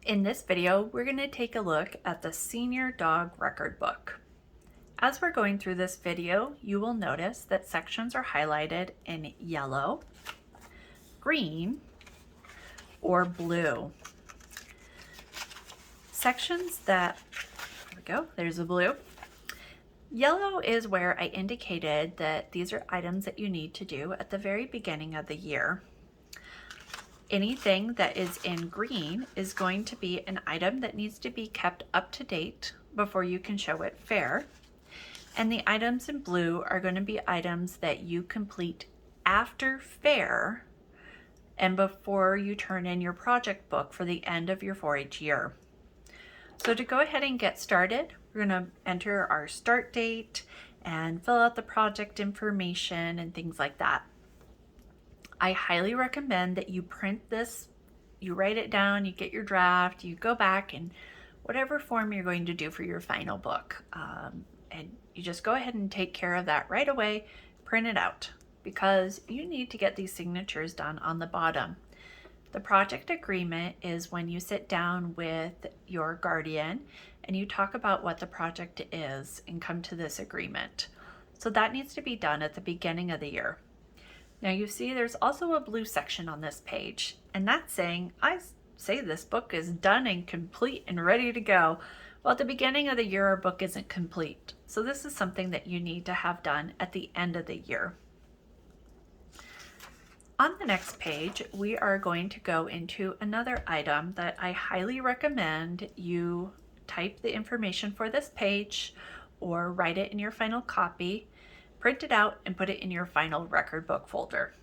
In this video, we're going to take a look at the Senior Dog Record Book. As we're going through this video, you will notice that sections are highlighted in yellow, green, or blue. Sections that, there we go, there's a blue. Yellow is where I indicated that these are items that you need to do at the very beginning of the year. Anything that is in green is going to be an item that needs to be kept up to date before you can show at fair. And the items in blue are going to be items that you complete after fair and before you turn in your project book for the end of your 4-H year. So to go ahead and get started, we're going to enter our start date and fill out the project information and things like that. I highly recommend that you print this, you write it down, you get your draft, you go back and whatever form you're going to do for your final book. And you just go ahead and take care of that right away, print it out, because you need to get these signatures done on the bottom. The project agreement is when you sit down with your guardian and you talk about what the project is and come to this agreement. So that needs to be done at the beginning of the year. Now you see there's also a blue section on this page, and that's saying, I say this book is done and complete and ready to go. Well, at the beginning of the year, our book isn't complete. So this is something that you need to have done at the end of the year. On the next page, we are going to go into another item that I highly recommend you type the information for this page or write it in your final copy, print it out, and put it in your final record book folder.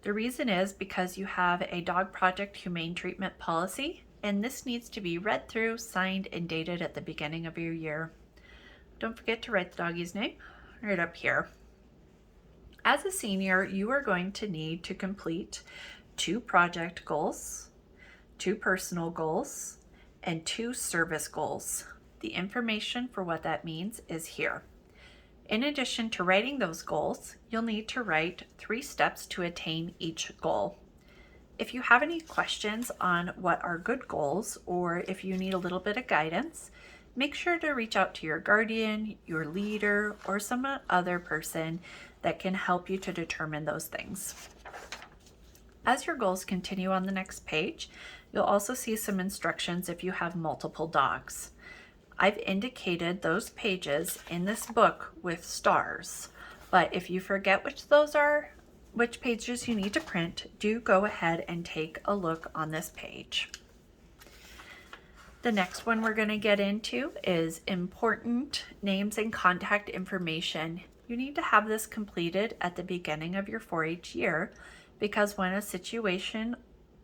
The reason is because you have a dog project humane treatment policy, and this needs to be read through, signed, and dated at the beginning of your year. Don't forget to write the doggy's name right up here. As a senior, you are going to need to complete 2 project goals, 2 personal goals, and 2 service goals. The information for what that means is here. In addition to writing those goals, you'll need to write 3 steps to attain each goal. If you have any questions on what are good goals, or if you need a little bit of guidance, make sure to reach out to your guardian, your leader, or some other person that can help you to determine those things. As your goals continue on the next page, you'll also see some instructions if you have multiple dogs. I've indicated those pages in this book with stars, but if you forget which those are, which pages you need to print, do go ahead and take a look on this page. The next one we're going to get into is important names and contact information. You need to have this completed at the beginning of your 4-H year because when a situation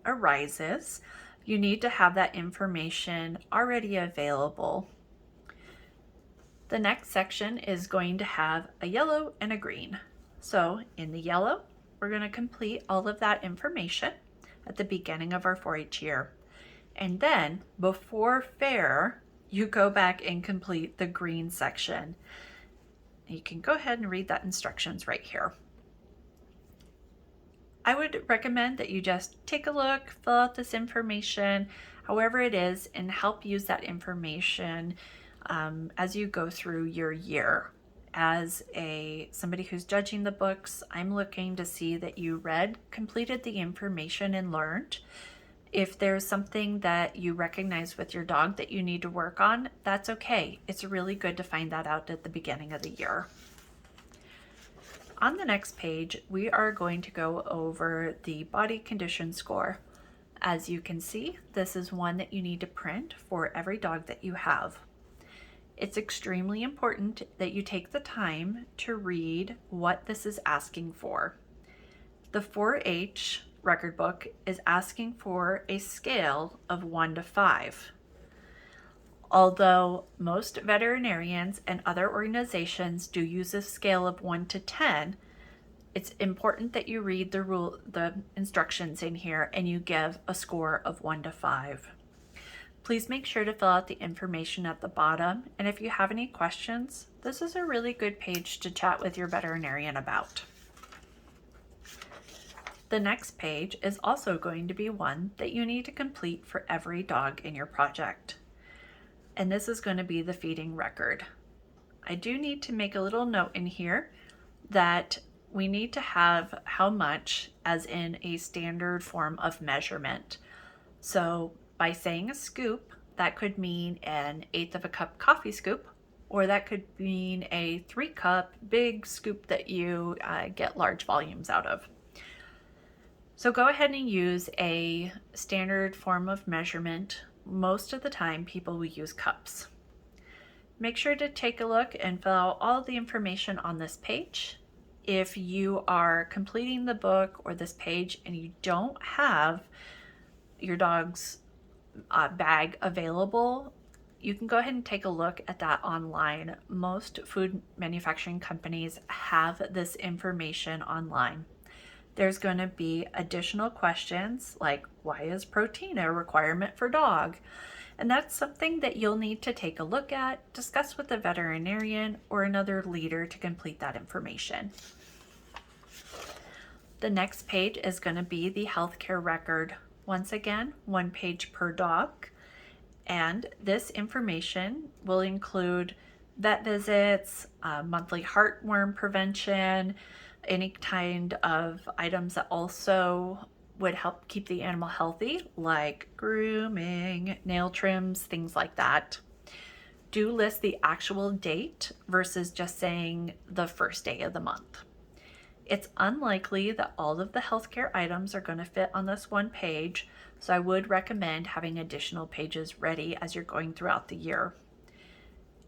arises, you need to have that information already available. The next section is going to have a yellow and a green. So in the yellow, we're going to complete all of that information at the beginning of our 4-H year. And then before fair, you go back and complete the green section. You can go ahead and read that instructions right here. I would recommend that you just take a look, fill out this information, however it is, and help use that information as you go through your year. As somebody who's judging the books, I'm looking to see that you read, completed the information, and learned. If there's something that you recognize with your dog that you need to work on, that's okay. It's really good to find that out at the beginning of the year. On the next page, we are going to go over the body condition score. As you can see, this is one that you need to print for every dog that you have. It's extremely important that you take the time to read what this is asking for. The 4-H record book is asking for a scale of 1 to 5. Although most veterinarians and other organizations do use a scale of 1 to 10, it's important that you read the instructions in here and you give a score of 1 to 5. Please make sure to fill out the information at the bottom, and if you have any questions, this is a really good page to chat with your veterinarian about. The next page is also going to be one that you need to complete for every dog in your project. And this is going to be the feeding record. I do need to make a little note in here that we need to have how much as in a standard form of measurement. So by saying a scoop, that could mean an 1/8 of a cup coffee scoop, or that could mean a 3-cup big scoop that you get large volumes out of. So go ahead and use a standard form of measurement. Most of the time people will use cups. Make sure to take a look and fill out all the information on this page. If you are completing the book or this page and you don't have your dog's bag available, you can go ahead and take a look at that online. Most food manufacturing companies have this information online. There's going to be additional questions like, why is protein a requirement for dog? And that's something that you'll need to take a look at, discuss with a veterinarian or another leader to complete that information. The next page is going to be the healthcare record. Once again, 1 page per dog. And this information will include vet visits, monthly heartworm prevention, any kind of items that also would help keep the animal healthy, like grooming, nail trims, things like that. Do list the actual date versus just saying the first day of the month. It's unlikely that all of the healthcare items are going to fit on this 1 page, so I would recommend having additional pages ready as you're going throughout the year.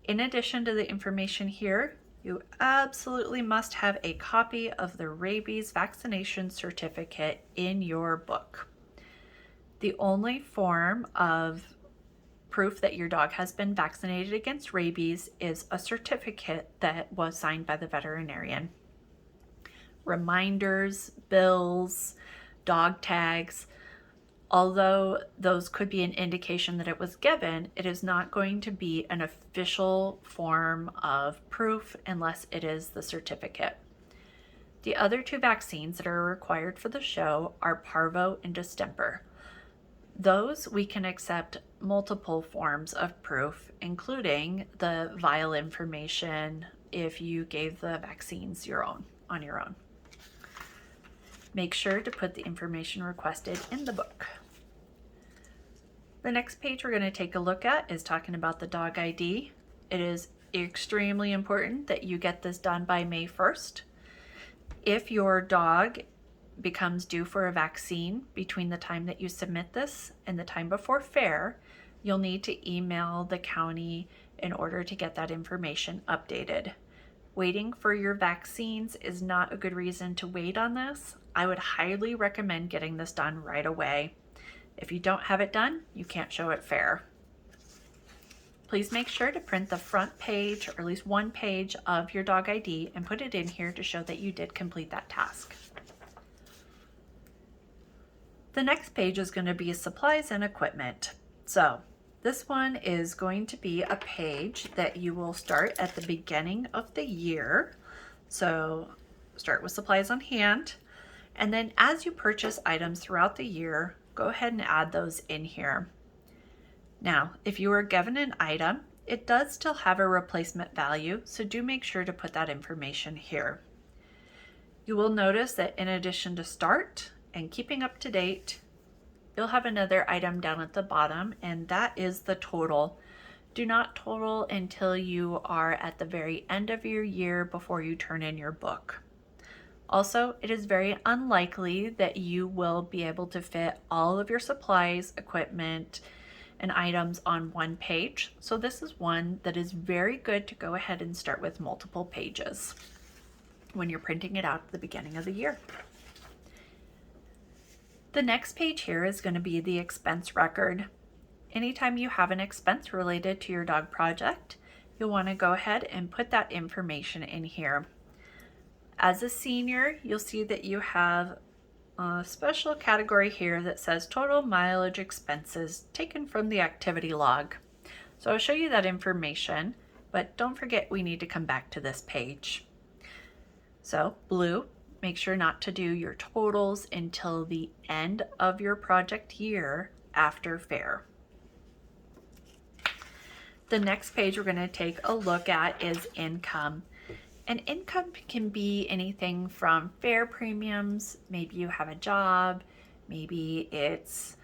In addition to the information here, you absolutely must have a copy of the rabies vaccination certificate in your book. The only form of proof that your dog has been vaccinated against rabies is a certificate that was signed by the veterinarian. Reminders, bills, dog tags, although those could be an indication that it was given, it is not going to be an official form of proof unless it is the certificate. The other 2 vaccines that are required for the show are parvo and distemper. Those we can accept multiple forms of proof, including the vial information if you gave the vaccines on your own. Make sure to put the information requested in the book. The next page we're going to take a look at is talking about the dog ID. It is extremely important that you get this done by May 1st. If your dog becomes due for a vaccine between the time that you submit this and the time before fair, you'll need to email the county in order to get that information updated. Waiting for your vaccines is not a good reason to wait on this. I would highly recommend getting this done right away. If you don't have it done, you can't show at fair. Please make sure to print the front page, or at least 1 page of your dog ID, and put it in here to show that you did complete that task. The next page is going to be supplies and equipment. So this one is going to be a page that you will start at the beginning of the year. So start with supplies on hand. And then as you purchase items throughout the year, go ahead and add those in here. Now, if you are given an item, it does still have a replacement value, so do make sure to put that information here. You will notice that in addition to start and keeping up to date, you'll have another item down at the bottom, and that is the total. Do not total until you are at the very end of your year before you turn in your book. Also, it is very unlikely that you will be able to fit all of your supplies, equipment, and items on 1 page. So this is one that is very good to go ahead and start with multiple pages when you're printing it out at the beginning of the year. The next page here is going to be the expense record. Anytime you have an expense related to your dog project, you'll want to go ahead and put that information in here. As a senior, you'll see that you have a special category here that says total mileage expenses taken from the activity log. So I'll show you that information, but don't forget we need to come back to this page. So blue make sure not to do your totals until the end of your project year after fair. The next page we're going to take a look at is income. And income can be anything from fair premiums, maybe you have a job, maybe it's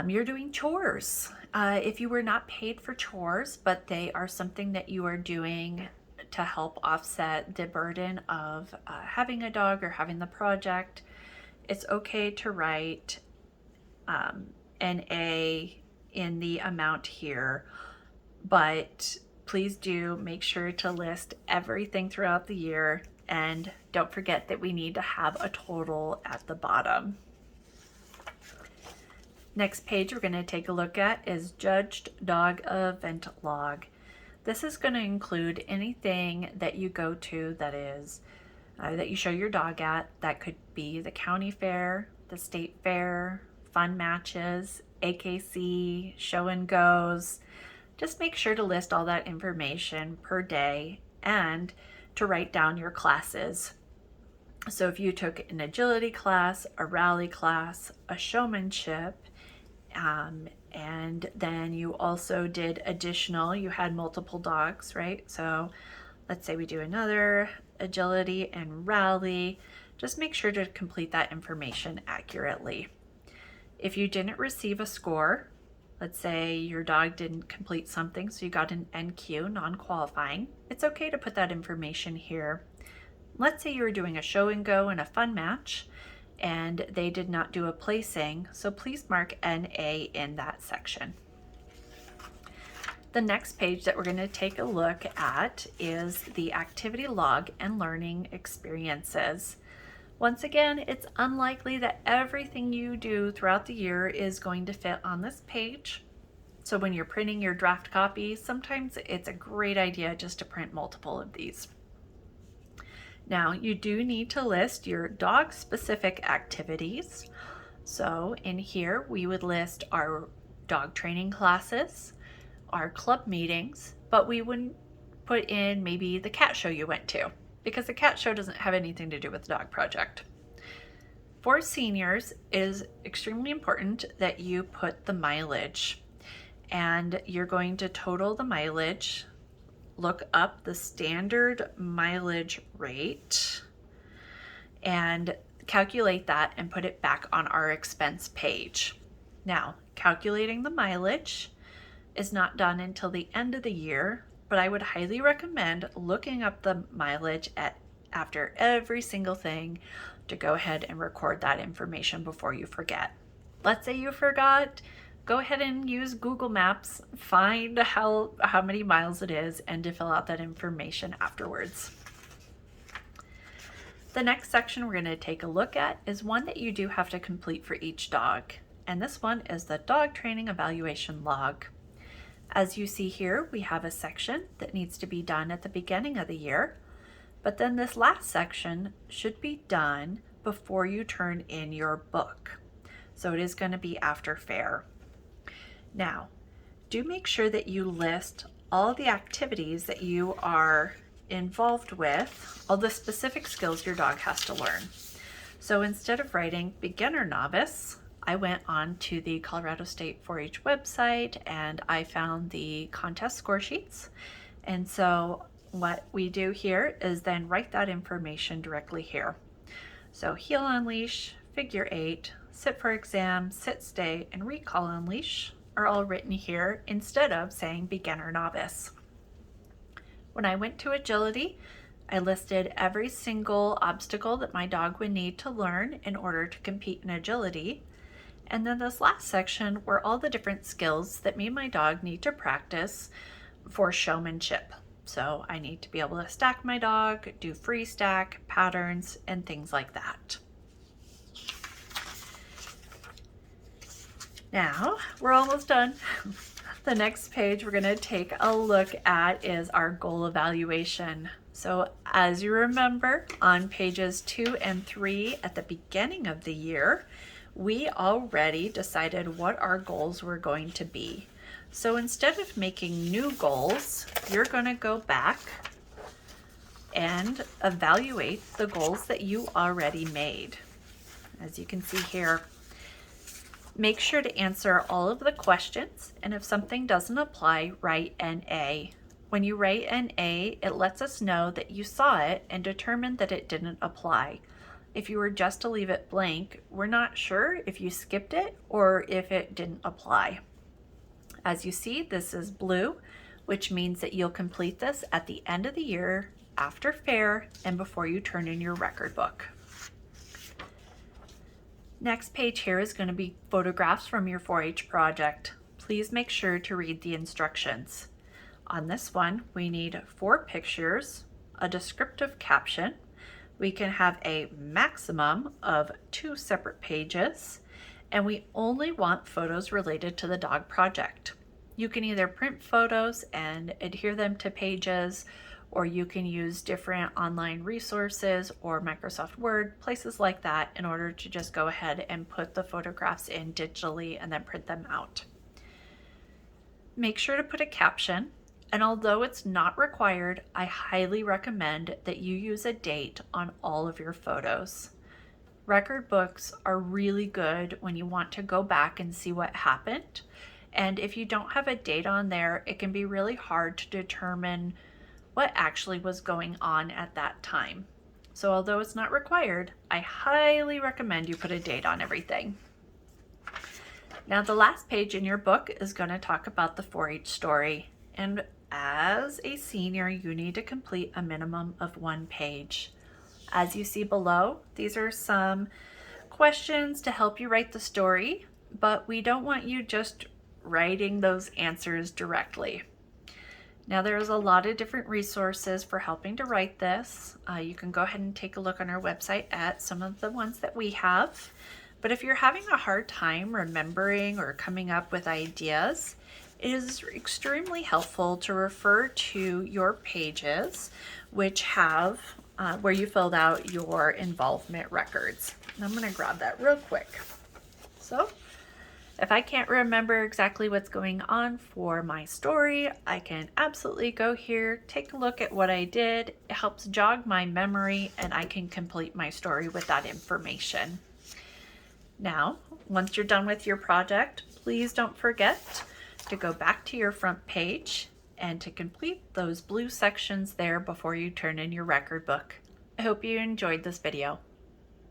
you're doing chores. If you were not paid for chores, but they are something that you are doing to help offset the burden of having a dog or having the project, it's okay to write NA in the amount here, but please do make sure to list everything throughout the year, and don't forget that we need to have a total at the bottom. Next page we're going to take a look at is Judged Dog Event Log. This is going to include anything that you go to that is that you show your dog at. That could be the county fair, the state fair, fun matches, AKC, show and goes. Just make sure to list all that information per day and to write down your classes. So if you took an agility class, a rally class, a showmanship, and then you also did additional, you had multiple dogs, right? So let's say we do another agility and rally. Just make sure to complete that information accurately. If you didn't receive a score, let's say your dog didn't complete something, so you got an NQ, non-qualifying, it's okay to put that information here. Let's say you were doing a show and go and a fun match, and they did not do a placing, so please mark NA in that section. The next page that we're going to take a look at is the activity log and learning experiences. Once again, it's unlikely that everything you do throughout the year is going to fit on this page. So when you're printing your draft copy, sometimes it's a great idea just to print multiple of these. Now, you do need to list your dog-specific activities. So in here, we would list our dog training classes, our club meetings, but we wouldn't put in maybe the cat show you went to, because the cat show doesn't have anything to do with the dog project. For seniors, it is extremely important that you put the mileage, and you're going to total the mileage, look up the standard mileage rate, and calculate that and put it back on our expense page. Now, calculating the mileage is not done until the end of the year, but I would highly recommend looking up the mileage after every single thing to go ahead and record that information before you forget. Let's say you forgot, go ahead and use Google Maps, find how many miles it is, and to fill out that information afterwards. The next section we're going to take a look at is one that you do have to complete for each dog, and this one is the dog training evaluation log. As you see here, we have a section that needs to be done at the beginning of the year, but then this last section should be done before you turn in your book. So it is going to be after fair. Now, do make sure that you list all the activities that you are involved with, all the specific skills your dog has to learn. So instead of writing beginner novice, I went on to the Colorado State 4-H website and I found the contest score sheets. And so what we do here is then write that information directly here. So heel on leash, figure 8, sit for exam, sit stay, and recall on leash are all written here instead of saying beginner novice. When I went to agility, I listed every single obstacle that my dog would need to learn in order to compete in agility. And then this last section were all the different skills that me and my dog need to practice for showmanship. So I need to be able to stack my dog, do free stack, patterns, and things like that. Now, we're almost done. The next page we're going to take a look at is our goal evaluation. So as you remember, on pages 2 and 3 at the beginning of the year, we already decided what our goals were going to be. So instead of making new goals, you're going to go back and evaluate the goals that you already made. As you can see here, make sure to answer all of the questions, and if something doesn't apply, write NA. When you write NA, it lets us know that you saw it and determined that it didn't apply. If you were just to leave it blank, we're not sure if you skipped it or if it didn't apply. As you see, this is blue, which means that you'll complete this at the end of the year, after fair, and before you turn in your record book. Next page here is going to be photographs from your 4-H project. Please make sure to read the instructions. On this one, we need 4 pictures, a descriptive caption. We can have a maximum of 2 separate pages, and we only want photos related to the dog project. You can either print photos and adhere them to pages, or you can use different online resources or Microsoft Word, places like that, in order to just go ahead and put the photographs in digitally and then print them out. Make sure to put a caption, and although it's not required, I highly recommend that you use a date on all of your photos. Record books are really good when you want to go back and see what happened, and if you don't have a date on there, it can be really hard to determine what actually was going on at that time. So although it's not required, I highly recommend you put a date on everything. Now the last page in your book is going to talk about the 4-H story, and as a senior, you need to complete a minimum of 1 page. As you see below, these are some questions to help you write the story, but we don't want you just writing those answers directly. Now there's a lot of different resources for helping to write this. You can go ahead and take a look on our website at some of the ones that we have. But if you're having a hard time remembering or coming up with ideas, it is extremely helpful to refer to your pages, which have where you filled out your involvement records. And I'm going to grab that real quick. So if I can't remember exactly what's going on for my story, I can absolutely go here, take a look at what I did. It helps jog my memory, and I can complete my story with that information. Now, once you're done with your project, please don't forget to go back to your front page and to complete those blue sections there before you turn in your record book. I hope you enjoyed this video.